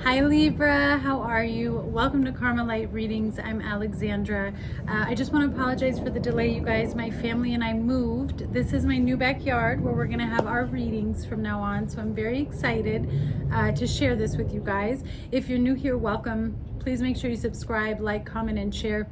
Hi Libra, how are you? Welcome to Karma Light Readings. I'm Alexandra. I just want to apologize for the delay, you guys. My family and I moved. This is my new backyard where we're going to have our readings from now on. So I'm very excited to share this with you guys. If you're new here, welcome. Please make sure you subscribe, like, comment, and share.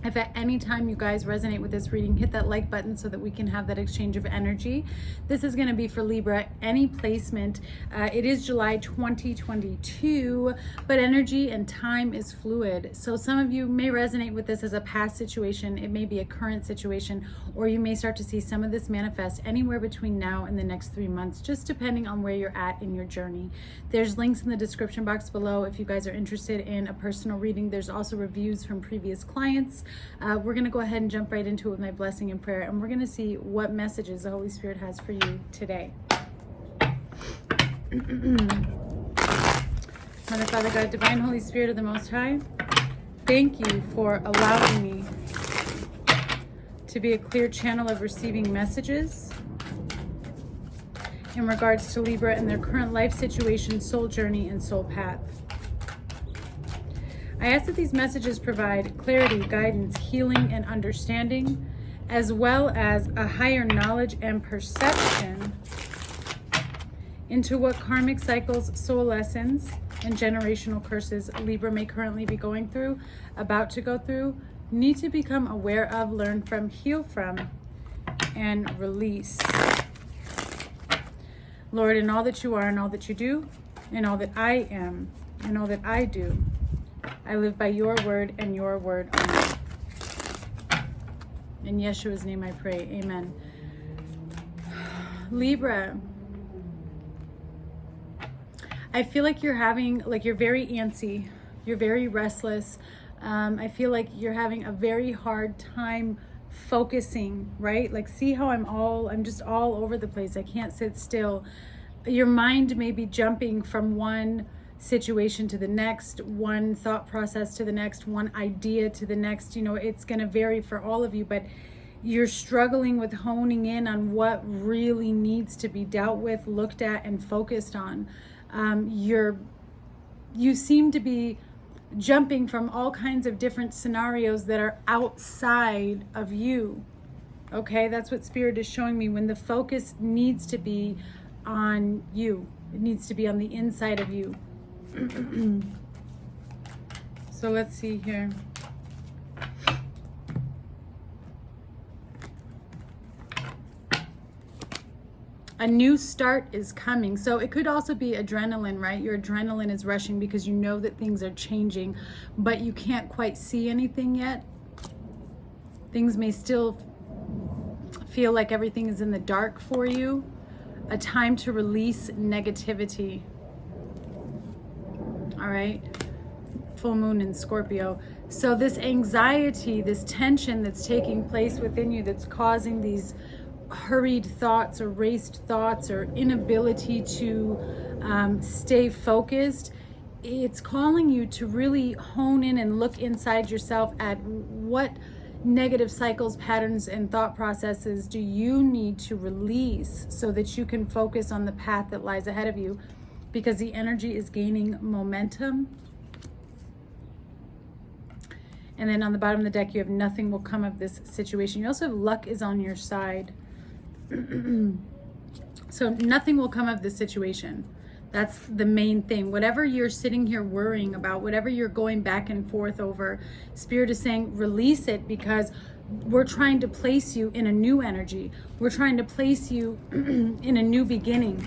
If at any time you guys resonate with this reading, hit that like button so that we can have that exchange of energy. This is going to be for Libra, any placement. It is July 2022, but energy and time is fluid. So some of you may resonate with this as a past situation. It may be a current situation, or you may start to see some of this manifest anywhere between now and the next 3 months, just depending on where you're at in your journey. There's links in the description box below if you guys are interested in a personal reading. There's also reviews from previous clients. We're going to go ahead and jump right into it with my blessing and prayer, and we're going to see what messages the Holy Spirit has for you today. Mother, Father, God, Divine Holy Spirit of the Most High, thank you for allowing me to be a clear channel of receiving messages in regards to Libra and their current life situation, soul journey, and soul path. I ask that these messages provide clarity, guidance, healing, and understanding, as well as a higher knowledge and perception into what karmic cycles, soul lessons, and generational curses Libra may currently be going through, about to go through, need to become aware of, learn from, heal from, and release. Lord, in all that you are and all that you do, in all that I am and all that I do, I live by your word and your word only. In Yeshua's name I pray, amen. Libra, I feel like you're very antsy. You're very restless. I feel like you're having a very hard time focusing, right? Like, see how I'm just all over the place. I can't sit still. Your mind may be jumping from one situation to the next, one thought process to the next, one idea to the next. You know, it's going to vary for all of you, but you're struggling with honing in on what really needs to be dealt with, looked at, and focused on. You seem to be jumping from all kinds of different scenarios that are outside of you. Okay, that's what Spirit is showing me, when the focus needs to be on you. It needs to be on the inside of you. So let's see here. A new start is coming. So it could also be adrenaline, right? Your adrenaline is rushing because you know that things are changing, but you can't quite see anything yet. Things may still feel like everything is in the dark for you. A time to release negativity. All right, full moon in Scorpio. So this anxiety, this tension that's taking place within you, that's causing these hurried thoughts or raced thoughts or inability to stay focused, it's calling you to really hone in and look inside yourself at what negative cycles, patterns, and thought processes do you need to release so that you can focus on the path that lies ahead of you. Because the energy is gaining momentum. And then on the bottom of the deck, you have nothing will come of this situation. You also have luck is on your side. So nothing will come of this situation. That's the main thing. Whatever you're sitting here worrying about, whatever you're going back and forth over, Spirit is saying release it, because we're trying to place you in a new energy. We're trying to place you in a new beginning.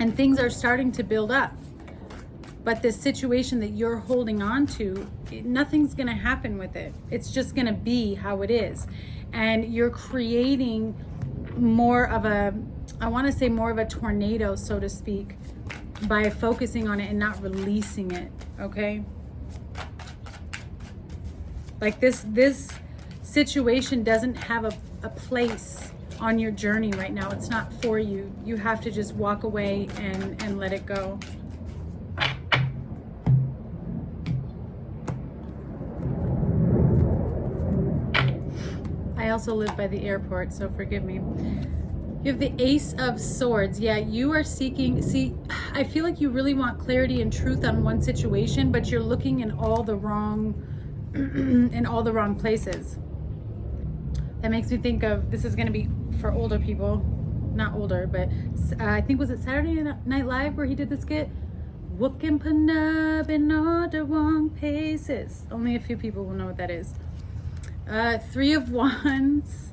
And things are starting to build up. But this situation that you're holding on to, nothing's going to happen with it. It's just going to be how it is. And you're creating more of a, I want to say more of a tornado, so to speak, by focusing on it and not releasing it, okay? Like this situation doesn't have a place on your journey right now. It's not for you. You have to just walk away and let it go. I also live by the airport, so forgive me. You have the Ace of Swords. Yeah, you are seeking, see, I feel like you really want clarity and truth on one situation, but you're looking in all the wrong in all the wrong places. That makes me think of, this is going to be for older people, not older, but I think, was it Saturday Night Live where he did this skit? Walking up in all the wrong places. Only a few people will know what that is. Three of Wands.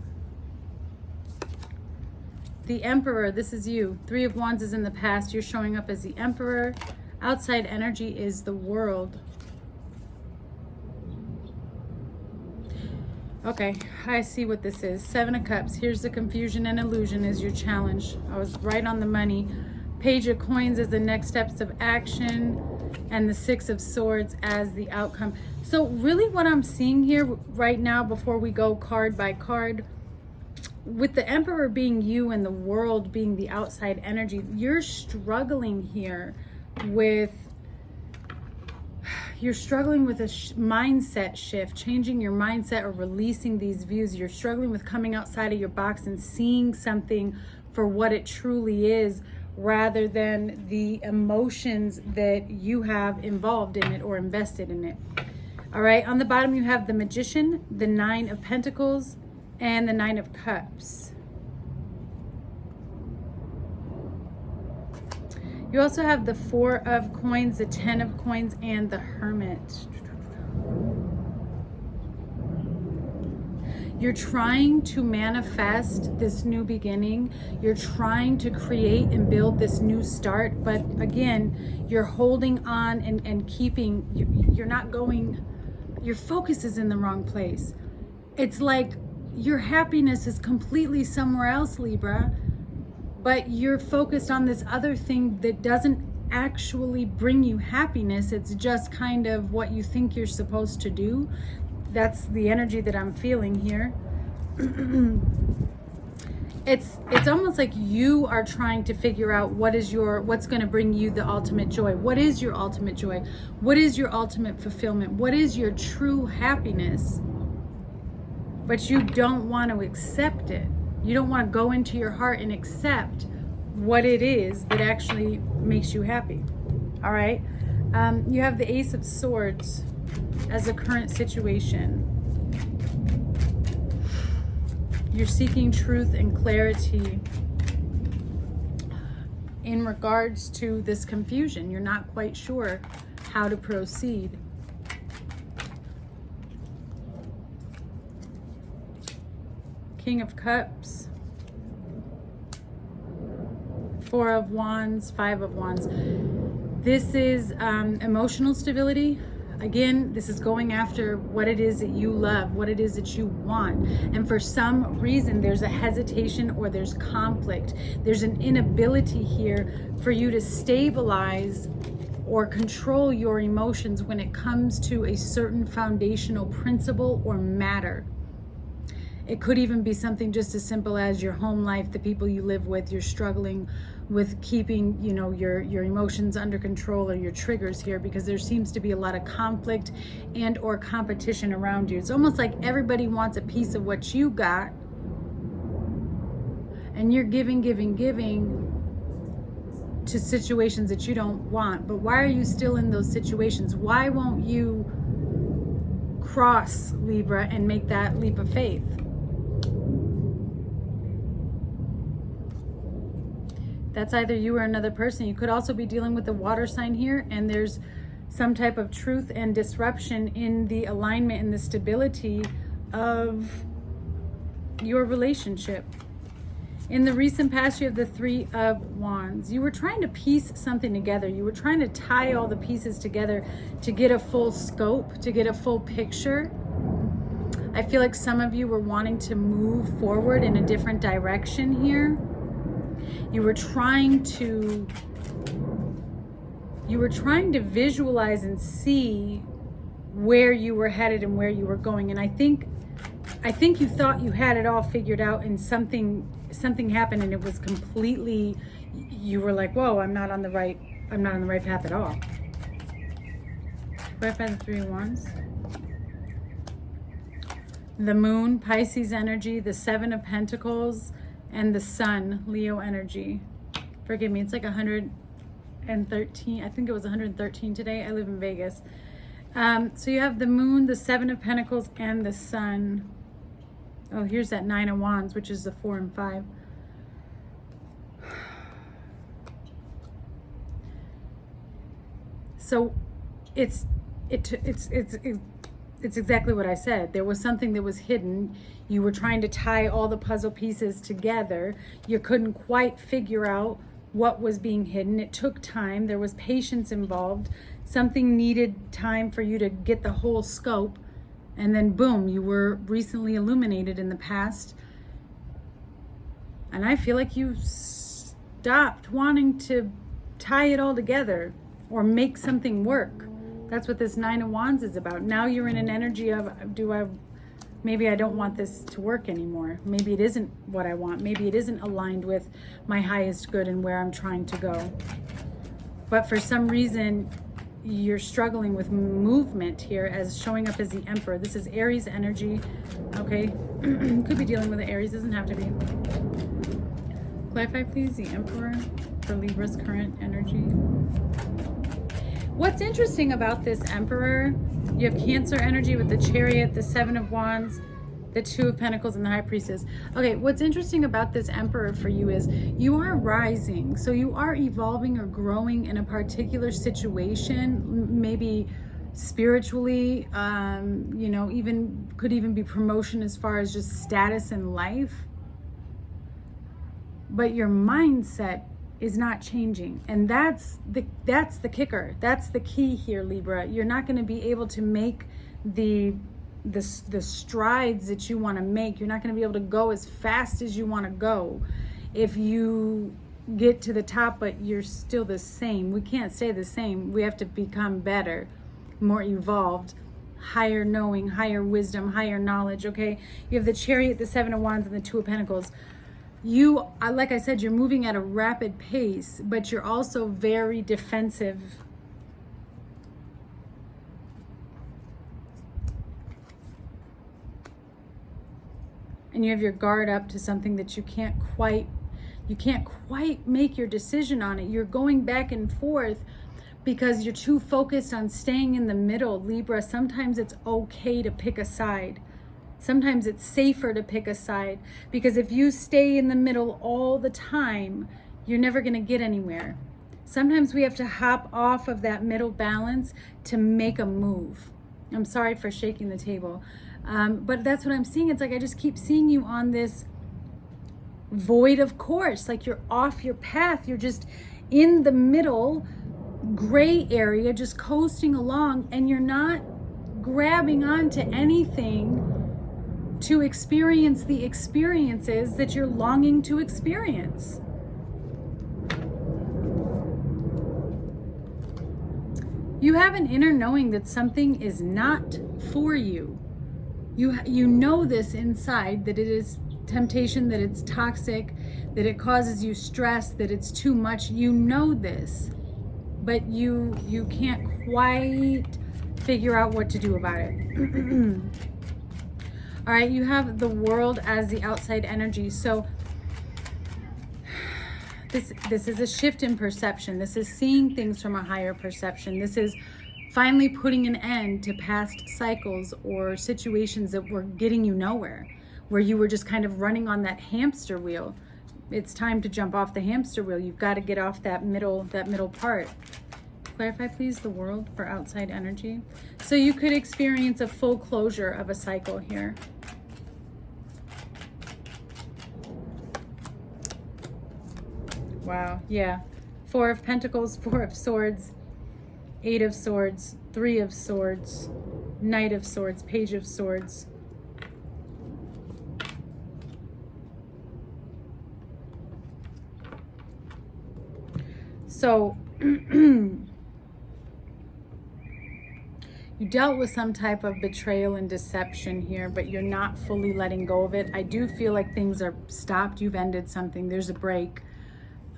The Emperor, this is you. Three of Wands is in the past. You're showing up as the Emperor. Outside energy is the World. Okay, I see what this is. Seven of Cups. Here's the confusion and illusion is your challenge. I was right on the money. Page of Coins is the next steps of action, and the Six of Swords as the outcome. So really what I'm seeing here right now, before we go card by card, with the Emperor being you and the World being the outside energy, you're struggling here with, you're struggling with a mindset shift, changing your mindset or releasing these views. You're struggling with coming outside of your box and seeing something for what it truly is, rather than the emotions that you have involved in it or invested in it. All right, on the bottom you have the Magician, the Nine of Pentacles, and the Nine of Cups. You also have the Four of Coins, the Ten of Coins, and the Hermit. You're trying to manifest this new beginning. You're trying to create and build this new start. But again, you're holding on and keeping, you're not going, your focus is in the wrong place. It's like your happiness is completely somewhere else, Libra, but you're focused on this other thing that doesn't actually bring you happiness. It's just kind of what you think you're supposed to do. That's the energy that I'm feeling here. It's almost like you are trying to figure out what's going to bring you the ultimate joy. What is your ultimate joy? What is your ultimate fulfillment? What is your true happiness? But you don't want to accept it. You don't want to go into your heart and accept what it is that actually makes you happy. All right. You have the Ace of Swords as a current situation. You're seeking truth and clarity in regards to this confusion. You're not quite sure how to proceed. King of Cups, Four of Wands, Five of Wands. This is emotional stability. Again, this is going after what it is that you love, what it is that you want. And for some reason, there's a hesitation or there's conflict. There's an inability here for you to stabilize or control your emotions when it comes to a certain foundational principle or matter. It could even be something just as simple as your home life, the people you live with. You're struggling with keeping, your emotions under control, or your triggers here, because there seems to be a lot of conflict and or competition around you. It's almost like everybody wants a piece of what you got, and you're giving to situations that you don't want. But why are you still in those situations? Why won't you cross, Libra, and make that leap of faith? That's either you or another person. You could also be dealing with a water sign here, and there's some type of truth and disruption in the alignment and the stability of your relationship. In the recent past, you have the Three of Wands. You were trying to piece something together. You were trying to tie all the pieces together to get a full scope, to get a full picture. I feel like some of you were wanting to move forward in a different direction here. You were trying to visualize and see where you were headed and where you were going. And I think you thought you had it all figured out, and something happened, and it was completely, you were like, whoa, I'm not on the right path at all. Right by the Three of Wands. The Moon, Pisces energy, the Seven of Pentacles, and the Sun, Leo energy. Forgive me, it's like 100 113. I think it was 113 today. I live in Vegas. So you have the moon, the 7 of Pentacles, and the sun. Oh, here's that 9 of Wands, which is the 4 and 5. So it's exactly what I said. There was something that was hidden. You were trying to tie all the puzzle pieces together. You couldn't quite figure out what was being hidden. It took time. There was patience involved. Something needed time for you to get the whole scope. And then boom, you were recently illuminated in the past. And I feel like you stopped wanting to tie it all together or make something work. That's what this 9 of Wands is about. Now you're in an energy of, maybe I don't want this to work anymore. Maybe it isn't what I want. Maybe it isn't aligned with my highest good and where I'm trying to go. But for some reason, you're struggling with movement here as showing up as the Emperor. This is Aries energy, okay? Could be dealing with the Aries, doesn't have to be. Clarify, please, the Emperor for Libra's current energy. What's interesting about this Emperor, you have Cancer energy with the Chariot, the 7 of Wands, the 2 of Pentacles, and the High Priestess. Okay, what's interesting about this Emperor for you is you are rising. So you are evolving or growing in a particular situation, maybe spiritually, you know, could even be promotion as far as just status in life. But your mindset is not changing, and that's the kicker. That's the key here, Libra. You're not going to be able to make the strides that you want to make. You're not going to be able to go as fast as you want to go if you get to the top but you're still the same. We can't stay the same. We have to become better, more evolved, higher knowing, higher wisdom, higher knowledge. Okay, you have the Chariot, the 7 of Wands, and the 2 of Pentacles. You, like I said, you're moving at a rapid pace, but you're also very defensive. And you have your guard up to something that you can't quite make your decision on it. You're going back and forth because you're too focused on staying in the middle, Libra. Sometimes it's okay to pick a side. Sometimes it's safer to pick a side, because if you stay in the middle all the time, you're never going to get anywhere. Sometimes we have to hop off of that middle balance to make a move. I'm sorry for shaking the table. But that's what I'm seeing. It's like I just keep seeing you on this void of course, like you're off your path. You're just in the middle gray area, just coasting along, and you're not grabbing onto anything to experience the experiences that you're longing to experience. You have an inner knowing that something is not for you. You know this inside, that it is temptation, that it's toxic, that it causes you stress, that it's too much. You know this, but you can't quite figure out what to do about it. All right, you have the World as the outside energy. So this is a shift in perception. This is seeing things from a higher perception. This is finally putting an end to past cycles or situations that were getting you nowhere, where you were just kind of running on that hamster wheel. It's time to jump off the hamster wheel. You've got to get off that middle part. Clarify, please, the World for outside energy. So you could experience a full closure of a cycle here. Wow, yeah. 4 of Pentacles, 4 of Swords, 8 of Swords, 3 of Swords, Knight of Swords, Page of Swords. So you dealt with some type of betrayal and deception here, but you're not fully letting go of it. I do feel like things are stopped. You've ended something. There's a break.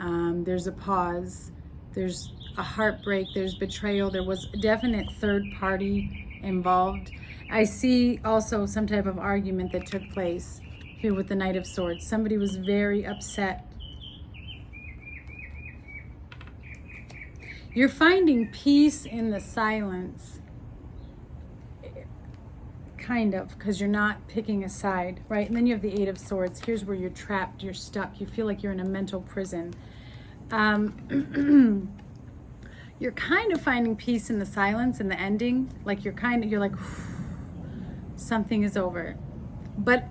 There's a pause. There's a heartbreak. There's betrayal. There was a definite third party involved. I see also some type of argument that took place here with the Knight of Swords. Somebody was very upset. You're finding peace in the silence. Kind of, because you're not picking a side, right? And then you have the Eight of Swords. Here's where you're trapped, you're stuck. You feel like you're in a mental prison. You're kind of finding peace in the silence and the ending. Like you're like, something is over. But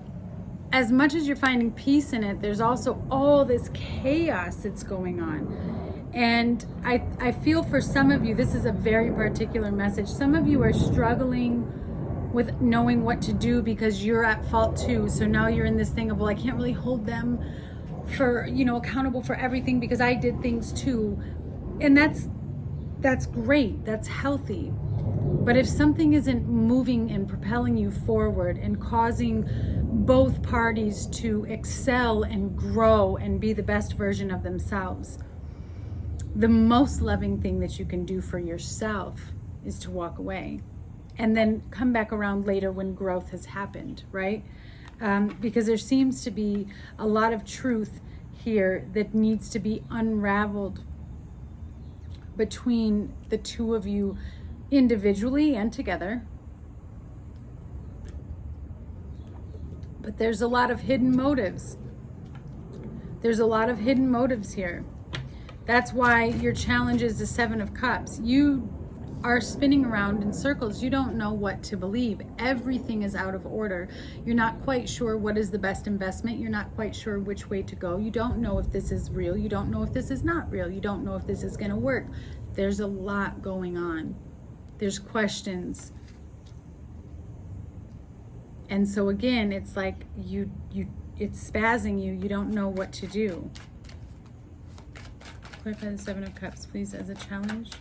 as much as you're finding peace in it, there's also all this chaos that's going on. And I feel for some of you, this is a very particular message. Some of you are struggling with knowing what to do because you're at fault too. So now you're in this thing of, well, I can't really hold them for, accountable for everything because I did things too. And that's great. That's healthy. But if something isn't moving and propelling you forward and causing both parties to excel and grow and be the best version of themselves, the most loving thing that you can do for yourself is to walk away and then come back around later when growth has happened, right? Because there seems to be a lot of truth here that needs to be unraveled between the two of you individually and together. But there's a lot of hidden motives. There's a lot of hidden motives here. That's why your challenge is the Seven of Cups. You are spinning around in circles. You don't know what to believe. Everything is out of order. You're not quite sure what is the best investment. You're not quite sure which way to go. You don't know if this is real. You don't know if this is not real. You don't know if this is going to work. There's a lot going on. There's questions. And so again, it's like it's spazzing you. You don't know what to do. Clarify the Seven of Cups, please, as a challenge.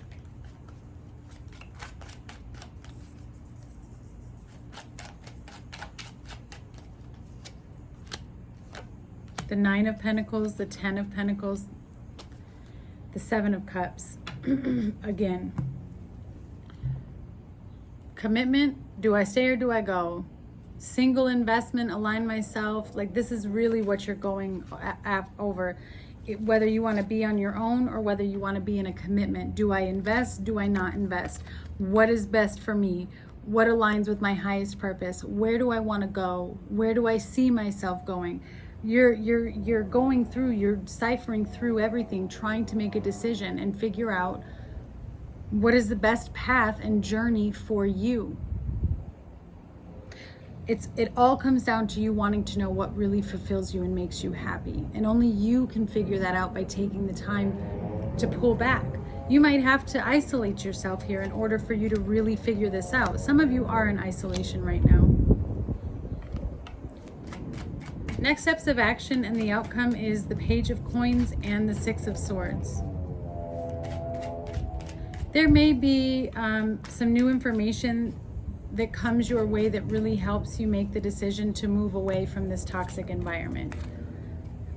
The Nine of Pentacles, the Ten of Pentacles, the Seven of Cups. Again, commitment. Do I stay or do I go? Single investment, align myself. Like this is really what you're going over. Whether you want to be on your own or whether you want to be in a commitment. Do I invest? Do I not invest? What is best for me? What aligns with my highest purpose? Where do I want to go? Where do I see myself going? You're going through, you're ciphering through everything, trying to make a decision and figure out what is the best path and journey for you. It all comes down to you wanting to know what really fulfills you and makes you happy. And only you can figure that out by taking the time to pull back. You might have to isolate yourself here in order for you to really figure this out. Some of you are in isolation right now. Next steps of action and the outcome is the Page of Coins and the Six of Swords. There may be some new information that comes your way that really helps you make the decision to move away from this toxic environment.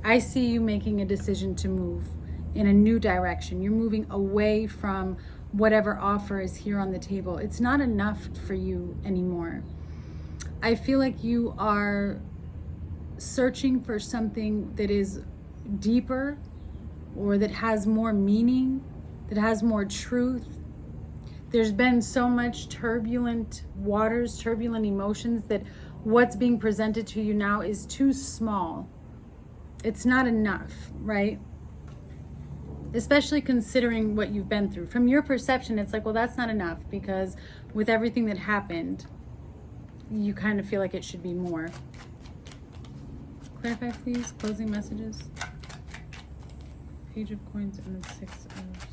I see you making a decision to move in a new direction. You're moving away from whatever offer is here on the table. It's not enough for you anymore. I feel like you are searching for something that is deeper or that has more meaning, that has more truth. There's been so much turbulent waters, turbulent emotions that what's being presented to you now is too small. It's not enough, right? Especially considering what you've been through. From your perception, it's like, well, that's not enough because with everything that happened, you kind of feel like it should be more. Clarify, please. Closing messages. Page of Coins and the Six of Swords.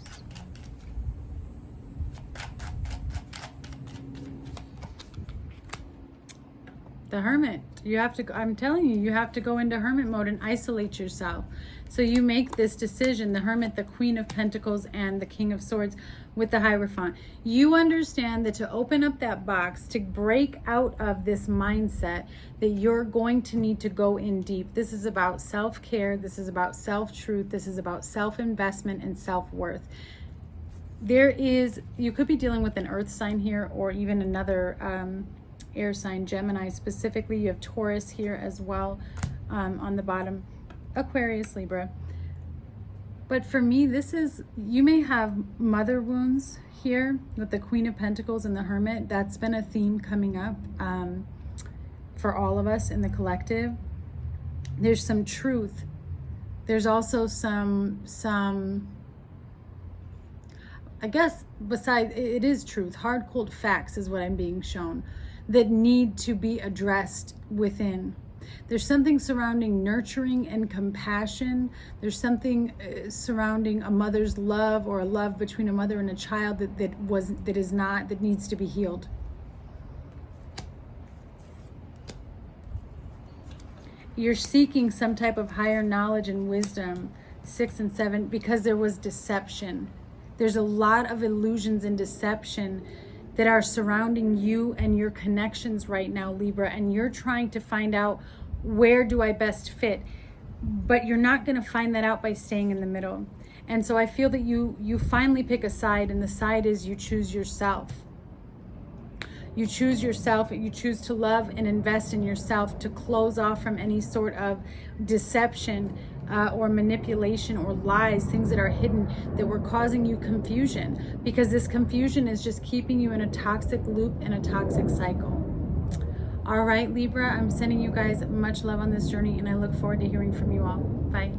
The Hermit. You have to, I'm telling you, you have to go into hermit mode and isolate yourself. So you make this decision, the Hermit, the Queen of Pentacles, and the King of Swords with the Hierophant. You understand that to open up that box, to break out of this mindset, that you're going to need to go in deep. This is about self-care. This is about self-truth. This is about self-investment and self-worth. There is, you could be dealing with an earth sign here or even another air sign, Gemini specifically. You have Taurus here as well on the bottom. Aquarius, Libra. But for me, this is, you may have mother wounds here with the Queen of Pentacles and the Hermit. That's been a theme coming up for all of us in the collective. There's some truth. There's also some I guess, besides, it is truth. Hard, cold facts is what I'm being shown that need to be addressed within. There's something surrounding nurturing and compassion. There's something surrounding a mother's love, or a love between a mother and a child that needs to be healed. You're seeking some type of higher knowledge and wisdom, 6 and 7, because there was deception. There's a lot of illusions and deception that are surrounding you and your connections right now, Libra, and you're trying to find out, where do I best fit? But you're not going to find that out by staying in the middle. And so I feel that you finally pick a side, and the side is you choose yourself. You choose yourself, you choose to love and invest in yourself, to close off from any sort of deception or manipulation or lies, things that are hidden that were causing you confusion, because this confusion is just keeping you in a toxic loop and a toxic cycle. All right, Libra, I'm sending you guys much love on this journey, and I look forward to hearing from you all. Bye.